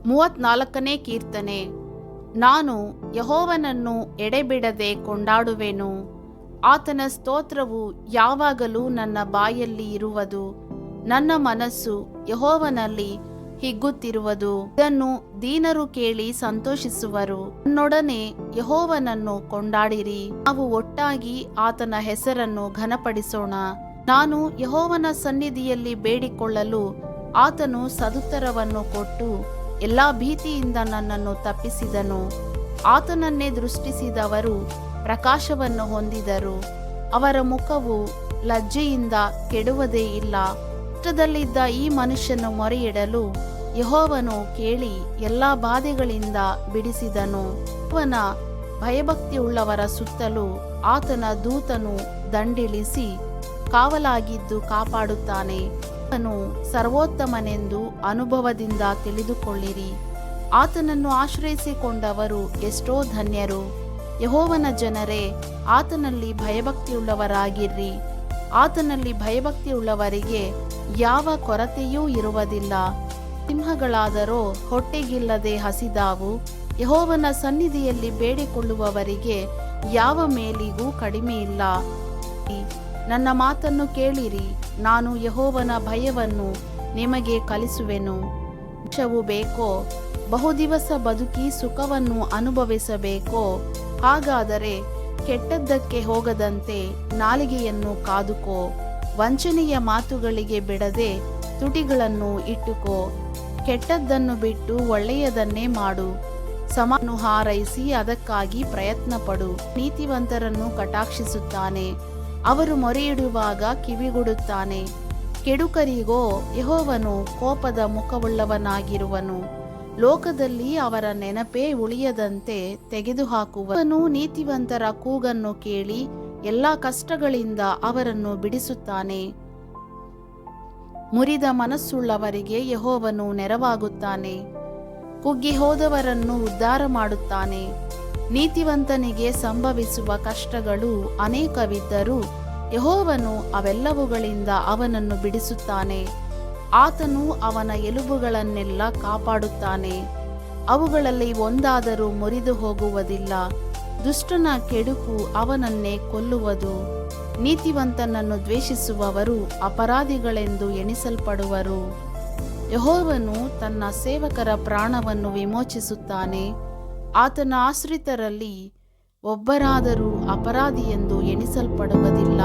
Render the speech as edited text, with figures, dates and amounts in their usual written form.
34ನೇ ಕೀರ್ತನೆ. ನಾನು ಯೆಹೋವನನ್ನು ಎಡೆಬಿಡದೆ ಕೊಂಡಾಡುವೆನು. ಆತನ ಸ್ತೋತ್ರವು ಯಾವಾಗಲೂ ನನ್ನ ಬಾಯಲ್ಲಿ ಇರುವುದು. ನನ್ನ ಮನಸ್ಸು ಯೆಹೋವನಲ್ಲಿ ಹಿಗ್ಗುತ್ತಿರುವುದು. ಇದನ್ನು ದೀನರು ಕೇಳಿ ಸಂತೋಷಿಸುವರು. ನನ್ನೊಡನೆ ಯೆಹೋವನನ್ನು ಕೊಂಡಾಡಿರಿ. ನಾವು ಒಟ್ಟಾಗಿ ಆತನ ಹೆಸರನ್ನು ಘನಪಡಿಸೋಣ. ನಾನು ಯೆಹೋವನ ಸನ್ನಿಧಿಯಲ್ಲಿ ಬೇಡಿಕೊಳ್ಳಲು ಆತನು ಸದುತ್ತರವನ್ನು ಕೊಟ್ಟು ಎಲ್ಲಾ ಭೀತಿಯಿಂದ ನನ್ನನ್ನು ತಪ್ಪಿಸಿದನು. ಆತನನ್ನೇ ದೃಷ್ಟಿಸಿದವರು ಪ್ರಕಾಶವನ್ನು ಹೊಂದಿದರು. ಅವರ ಮುಖವು ಲಜ್ಜೆಯಿಂದ ಕೆಡುವುದೇ ಇಲ್ಲ. ಕಷ್ಟದಲ್ಲಿದ್ದ ಈ ಮನುಷ್ಯನು ಮೊರೆಯಿಡಲು ಯೆಹೋವನು ಕೇಳಿ ಎಲ್ಲಾ ಬಾಧೆಗಳಿಂದ ಬಿಡಿಸಿದನು. ಅವನ ಭಯಭಕ್ತಿಯುಳ್ಳವರ ಸುತ್ತಲೂ ಆತನ ದೂತನು ದಂಡಿಳಿಸಿ ಕಾವಲಾಗಿದ್ದು ಕಾಪಾಡುತ್ತಾನೆ. ಆತನು ಸರ್ವೋತ್ತಮನೆಂದು ಅನುಭವದಿಂದ ತಿಳಿದುಕೊಳ್ಳಿರಿ. ಆತನನ್ನು ಆಶ್ರಯಿಸಿಕೊಂಡವರು ಎಷ್ಟೋ ಧನ್ಯರು. ಯೆಹೋವನ ಜನರೇ, ಆತನಲ್ಲಿ ಭಯಭಕ್ತಿಯುಳ್ಳವರಾಗಿರ್ರಿ. ಆತನಲ್ಲಿ ಭಯಭಕ್ತಿಯುಳ್ಳವರಿಗೆ ಯಾವ ಕೊರತೆಯೂ ಇರುವುದಿಲ್ಲ. ಸಿಂಹಗಳಾದರೋ ಹೊಟ್ಟೆಗಿಲ್ಲದೆ ಹಸಿದಾವು. ಯೆಹೋವನ ಸನ್ನಿಧಿಯಲ್ಲಿ ಬೇಡಿಕೊಳ್ಳುವವರಿಗೆ ಯಾವ ಮೇಲಿಗೂ ಕಡಿಮೆಯಿಲ್ಲ. ನನ್ನ ಮಾತನ್ನು ಕೇಳಿರಿ. ನಾನು ಯೆಹೋವನ ಭಯವನ್ನು ನಿಮಗೆ ಕಲಿಸುವೆನು. ಮೋಕ್ಷವು ಬೇಕೋ? ಬಹುದಿವಸ ಬದುಕಿ ಸುಖವನ್ನು ಅನುಭವಿಸಬೇಕೋ? ಹಾಗಾದರೆ ಕೆಟ್ಟದ್ದಕ್ಕೆ ಹೋಗದಂತೆ ನಾಲಿಗೆಯನ್ನು ಕಾದುಕೋ. ವಂಚನೆಯ ಮಾತುಗಳಿಗೆ ಬಿಡದೆ ತುಟಿಗಳನ್ನು ಇಟ್ಟುಕೋ. ಕೆಟ್ಟದ್ದನ್ನು ಬಿಟ್ಟು ಒಳ್ಳೆಯದನ್ನೇ ಮಾಡು. ಸಮವನ್ನು ಹಾರೈಸಿ ಅದಕ್ಕಾಗಿ ಪ್ರಯತ್ನಪಡು. ನೀತಿವಂತರನ್ನು ಕಟಾಕ್ಷಿಸುತ್ತಾನೆ. ಅವರು ಮೊರೆಯಿಡುವಾಗ ಕಿವಿಗೊಡುತ್ತಾನೆ. ಕೆಡುಕರಿಗೋ ಯೆಹೋವನು ಕೋಪದ ಮುಖವುಳ್ಳವನಾಗಿರುವನು. ಲೋಕದಲ್ಲಿ ಅವರ ನೆನಪೇ ಉಳಿಯದಂತೆ ತೆಗೆದುಹಾಕುವನು. ನೀತಿವಂತರ ಕೂಗನ್ನು ಕೇಳಿ ಎಲ್ಲಾ ಕಷ್ಟಗಳಿಂದ ಅವರನ್ನು ಬಿಡಿಸುತ್ತಾನೆ. ಮುರಿದ ಮನಸ್ಸುಳ್ಳವರಿಗೆ ಯೆಹೋವನು ನೆರವಾಗುತ್ತಾನೆ. ಕುಗ್ಗಿ ಹೋದವರನ್ನು ಉದ್ಧಾರ ಮಾಡುತ್ತಾನೆ. ನೀತಿವಂತನಿಗೆ ಸಂಭವಿಸುವ ಕಷ್ಟಗಳು ಅನೇಕವಿದ್ದರೂ ಯೆಹೋವನು ಅವೆಲ್ಲವುಗಳಿಂದ ಅವನನ್ನು ಬಿಡಿಸುತ್ತಾನೆ. ಆತನು ಅವನ ಎಲುಬುಗಳನ್ನೆಲ್ಲ ಕಾಪಾಡುತ್ತಾನೆ. ಅವುಗಳಲ್ಲಿ ಒಂದಾದರೂ ಮುರಿದು ಹೋಗುವುದಿಲ್ಲ. ದುಷ್ಟನ ಕೆಡುಕು ಅವನನ್ನೇ ಕೊಲ್ಲುವುದು. ನೀತಿವಂತನನ್ನು ದ್ವೇಷಿಸುವವರು ಅಪರಾಧಿಗಳೆಂದು ಎಣಿಸಲ್ಪಡುವರು. ಯೆಹೋವನು ತನ್ನ ಸೇವಕರ ಪ್ರಾಣವನ್ನು ವಿಮೋಚಿಸುತ್ತಾನೆ. ಆತನ ಆಶ್ರಿತರಲ್ಲಿ ಒಬ್ಬರಾದರೂ ಅಪರಾಧಿ ಎಂದು ಎಣಿಸಲ್ಪಡುವುದಿಲ್ಲ.